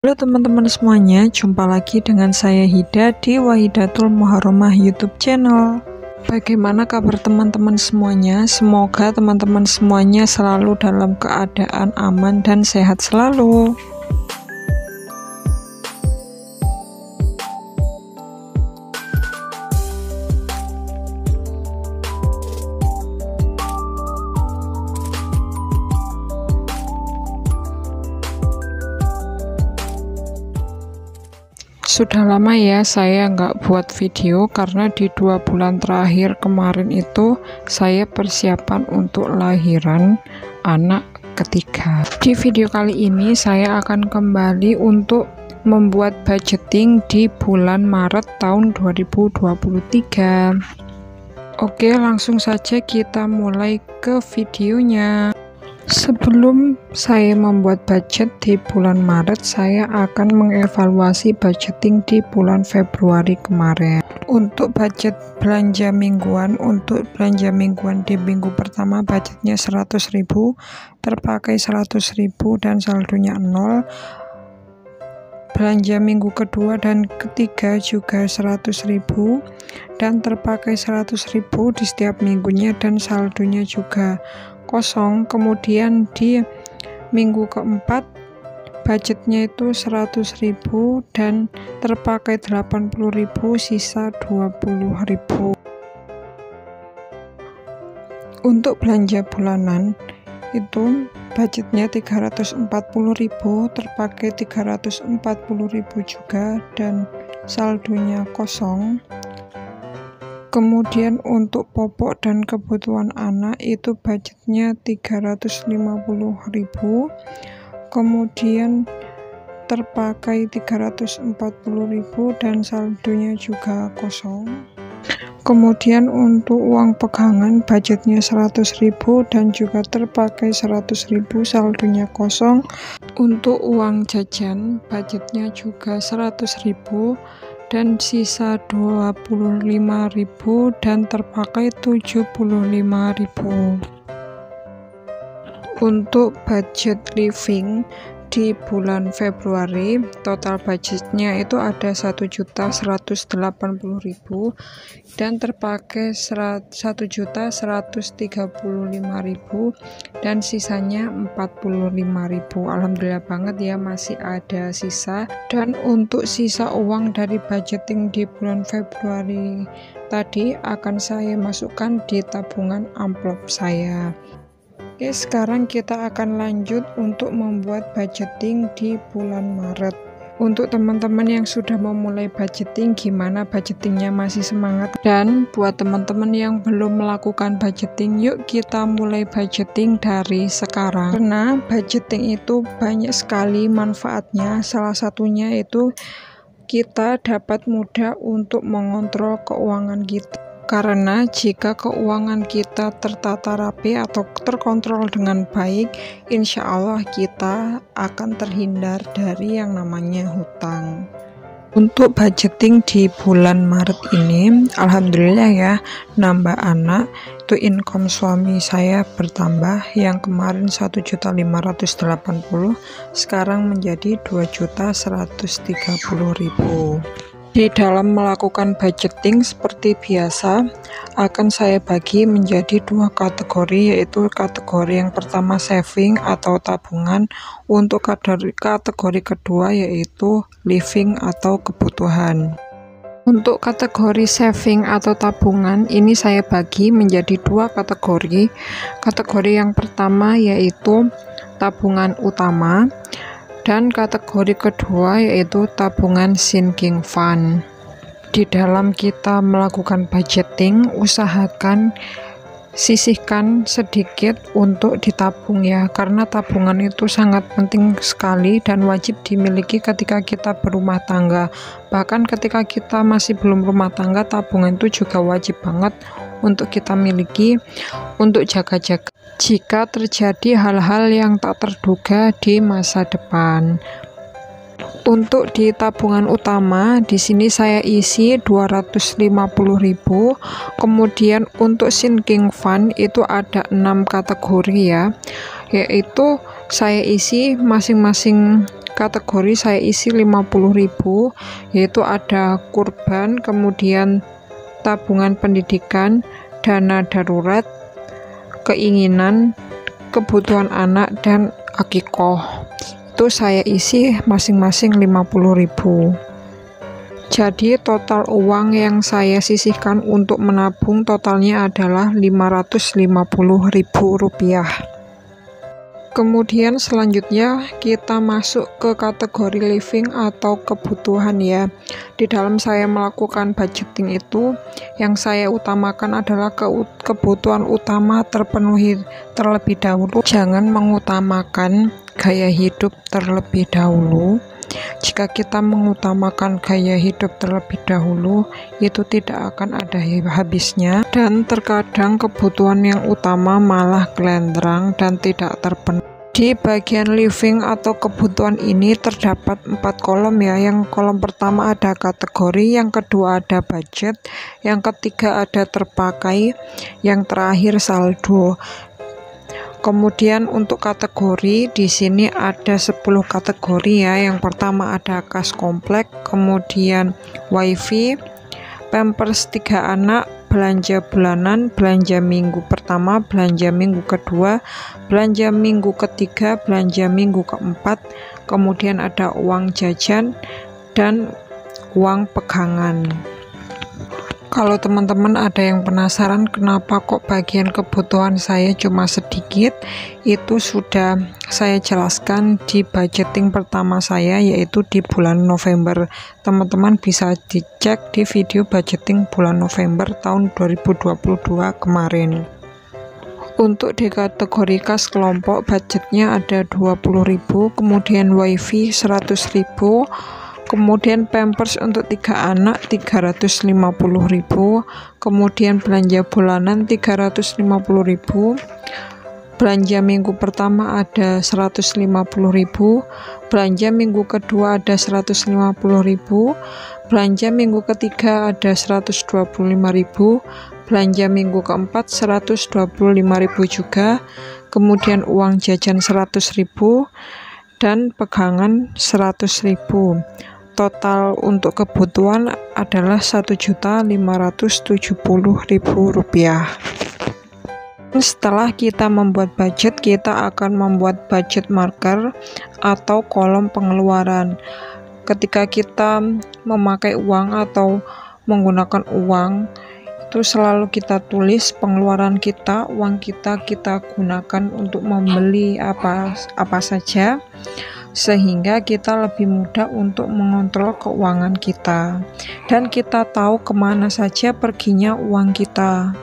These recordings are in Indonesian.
Halo teman-teman semuanya, jumpa lagi dengan saya Hida di Wahidatul Muharramah YouTube channel. Bagaimana kabar teman-teman semuanya? Semoga teman-teman semuanya selalu dalam keadaan aman dan sehat selalu. Sudah lama ya saya nggak buat video karena di 2 bulan terakhir kemarin itu saya persiapan untuk lahiran anak ketiga. Di video kali ini saya akan kembali untuk membuat budgeting di bulan Maret tahun 2023. Oke, langsung saja kita mulai ke videonya. Sebelum saya membuat budget di bulan Maret, saya akan mengevaluasi budgeting di bulan Februari kemarin. Untuk budget belanja mingguan, di minggu pertama budgetnya 100.000, terpakai 100.000 dan saldonya 0. Belanja minggu kedua dan ketiga juga 100.000 dan terpakai 100.000 di setiap minggunya dan saldonya juga kosong. Kemudian di minggu keempat budgetnya itu 100.000 dan terpakai 80.000, sisa 20.000. Untuk belanja bulanan itu budgetnya 340.000, terpakai 340.000 juga dan saldonya kosong. Kemudian untuk popok dan kebutuhan anak itu budgetnya 350.000, kemudian terpakai 340.000 dan saldonya juga kosong. Kemudian untuk uang pegangan budgetnya 100.000 dan juga terpakai 100.000, saldonya kosong. Untuk uang jajan budgetnya juga 100.000 dan sisa 25.000 dan terpakai 75.000. Untuk budget living di bulan Februari total budgetnya itu ada 1.180.000 dan terpakai 1.135.000 dan sisanya 45.000. Alhamdulillah banget ya, masih ada sisa. Dan untuk sisa uang dari budgeting di bulan Februari tadi akan saya masukkan di tabungan amplop saya. Oke, sekarang kita akan lanjut untuk membuat budgeting di bulan Maret. Untuk teman-teman yang sudah memulai budgeting, gimana budgetingnya, masih semangat? Dan buat teman-teman yang belum melakukan budgeting, yuk kita mulai budgeting dari sekarang. Karena budgeting itu banyak sekali manfaatnya, salah satunya itu kita dapat mudah untuk mengontrol keuangan kita. Karena jika keuangan kita tertata rapi atau terkontrol dengan baik, insya Allah kita akan terhindar dari yang namanya hutang. Untuk budgeting di bulan Maret ini, alhamdulillah ya, nambah anak, itu income suami saya bertambah, yang kemarin 1.580.000 sekarang menjadi 2.130.000. Di dalam melakukan budgeting seperti biasa akan saya bagi menjadi 2 kategori, yaitu kategori yang pertama saving atau tabungan, untuk kategori kedua yaitu living atau kebutuhan. Untuk kategori saving atau tabungan ini saya bagi menjadi 2 kategori. Kategori yang pertama yaitu tabungan utama dan kategori kedua yaitu tabungan sinking fund. Di dalam kita melakukan budgeting, usahakan sisihkan sedikit untuk ditabung ya, karena tabungan itu sangat penting sekali dan wajib dimiliki ketika kita berumah tangga. Bahkan ketika kita masih belum rumah tangga, tabungan itu juga wajib banget untuk kita miliki, untuk jaga-jaga jika terjadi hal-hal yang tak terduga di masa depan. Untuk di tabungan utama di sini saya isi 250.000. Kemudian untuk sinking fund itu ada 6 kategori ya, yaitu saya isi masing-masing kategori saya isi 50.000, yaitu ada kurban, kemudian tabungan pendidikan, dana darurat, keinginan, kebutuhan anak, dan akikoh. Itu saya isi masing-masing 50.000. Jadi total uang yang saya sisihkan untuk menabung totalnya adalah Rp550.000. Kemudian selanjutnya kita masuk ke kategori living atau kebutuhan ya. Di dalam saya melakukan budgeting itu, yang saya utamakan adalah kebutuhan utama terpenuhi terlebih dahulu. Jangan mengutamakan gaya hidup terlebih dahulu. Jika kita mengutamakan gaya hidup terlebih dahulu, itu tidak akan ada habisnya, dan terkadang kebutuhan yang utama malah gelendrang dan tidak terpenuhi. Di bagian living atau kebutuhan ini terdapat 4 kolom ya. Yang kolom pertama ada kategori, yang kedua ada budget, yang ketiga ada terpakai, yang terakhir saldo. Kemudian untuk kategori di sini ada 10 kategori ya. Yang pertama ada kas komplek, kemudian wifi, pampers 3 anak, belanja bulanan, belanja minggu pertama, belanja minggu kedua, belanja minggu ketiga, belanja minggu keempat, kemudian ada uang jajan dan uang pegangan. Kalau teman-teman ada yang penasaran kenapa kok bagian kebutuhan saya cuma sedikit, itu sudah saya jelaskan di budgeting pertama saya, yaitu di bulan November. Teman-teman bisa dicek di video budgeting bulan November tahun 2022 kemarin. Untuk di kategori kas kelompok budgetnya ada 20.000, kemudian wifi 100.000, kemudian pampers untuk 3 anak 350.000, kemudian belanja bulanan 350.000, belanja minggu pertama ada 150.000, belanja minggu kedua ada 150.000, belanja minggu ketiga ada 125.000, belanja minggu keempat 125.000 juga, kemudian uang jajan 100.000 dan pegangan 100.000. Total untuk kebutuhan adalah Rp1.570.000. Setelah kita membuat budget, kita akan membuat budget marker atau kolom pengeluaran. Ketika kita memakai uang atau menggunakan uang, itu selalu kita tulis pengeluaran kita, uang kita gunakan untuk membeli apa saja, sehingga kita lebih mudah untuk mengontrol keuangan kita, dan kita tahu kemana saja perginya uang kita.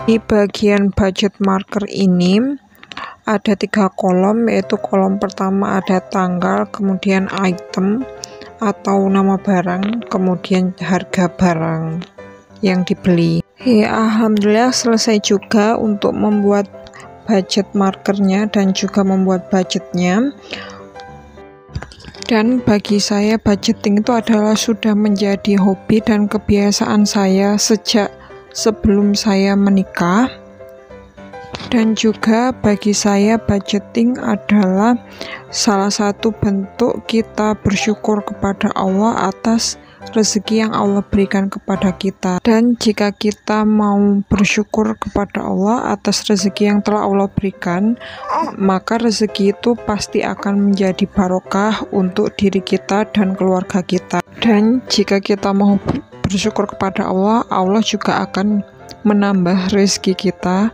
Di bagian budget marker ini ada 3 kolom, yaitu kolom pertama ada tanggal, kemudian item atau nama barang, kemudian harga barang yang dibeli. Ya, alhamdulillah selesai juga untuk membuat budget markernya dan juga membuat budgetnya. Dan bagi saya budgeting itu adalah sudah menjadi hobi dan kebiasaan saya sejak sebelum saya menikah. Dan juga bagi saya budgeting adalah salah satu bentuk kita bersyukur kepada Allah atas rezeki yang Allah berikan kepada kita. Dan jika kita mau bersyukur kepada Allah atas rezeki yang telah Allah berikan, maka rezeki itu pasti akan menjadi barokah untuk diri kita dan keluarga kita. Dan jika kita mau bersyukur kepada Allah, Allah juga akan menambah rezeki kita.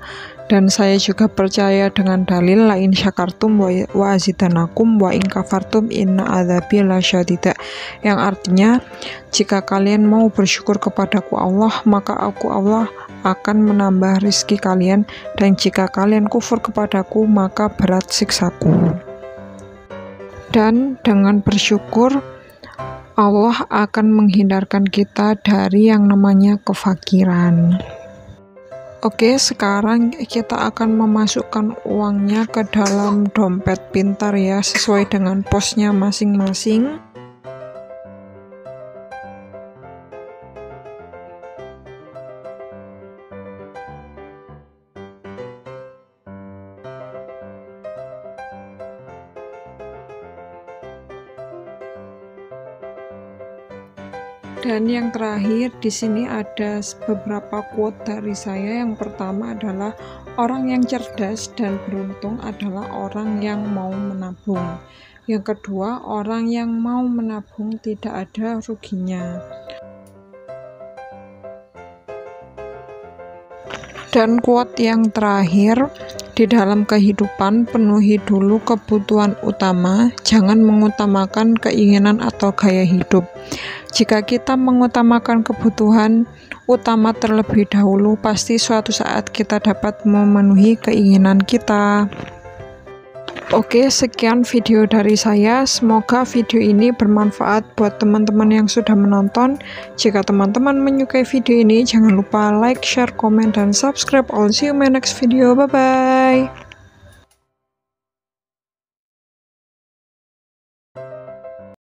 Dan saya juga percaya dengan dalil la in syakartum wa azidanakum wa in kafartum inna adzabi lasyadid, yang artinya jika kalian mau bersyukur kepadaku Allah, maka aku Allah akan menambah rezeki kalian, dan jika kalian kufur kepadaku, maka berat siksaku. Dan dengan bersyukur Allah akan menghindarkan kita dari yang namanya kefakiran. Oke, sekarang kita akan memasukkan uangnya ke dalam dompet pintar ya, sesuai dengan posnya masing-masing. Dan yang terakhir di sini ada beberapa quote dari saya. Yang pertama adalah orang yang cerdas dan beruntung adalah orang yang mau menabung. Yang kedua, orang yang mau menabung tidak ada ruginya. Dan quote yang terakhir, di dalam kehidupan penuhi dulu kebutuhan utama, jangan mengutamakan keinginan atau gaya hidup. Jika kita mengutamakan kebutuhan utama terlebih dahulu, pasti suatu saat kita dapat memenuhi keinginan kita. Oke, sekian video dari saya. Semoga video ini bermanfaat buat teman-teman yang sudah menonton. Jika teman-teman menyukai video ini, jangan lupa like, share, komen, dan subscribe. I'll see you in my next video. Bye-bye.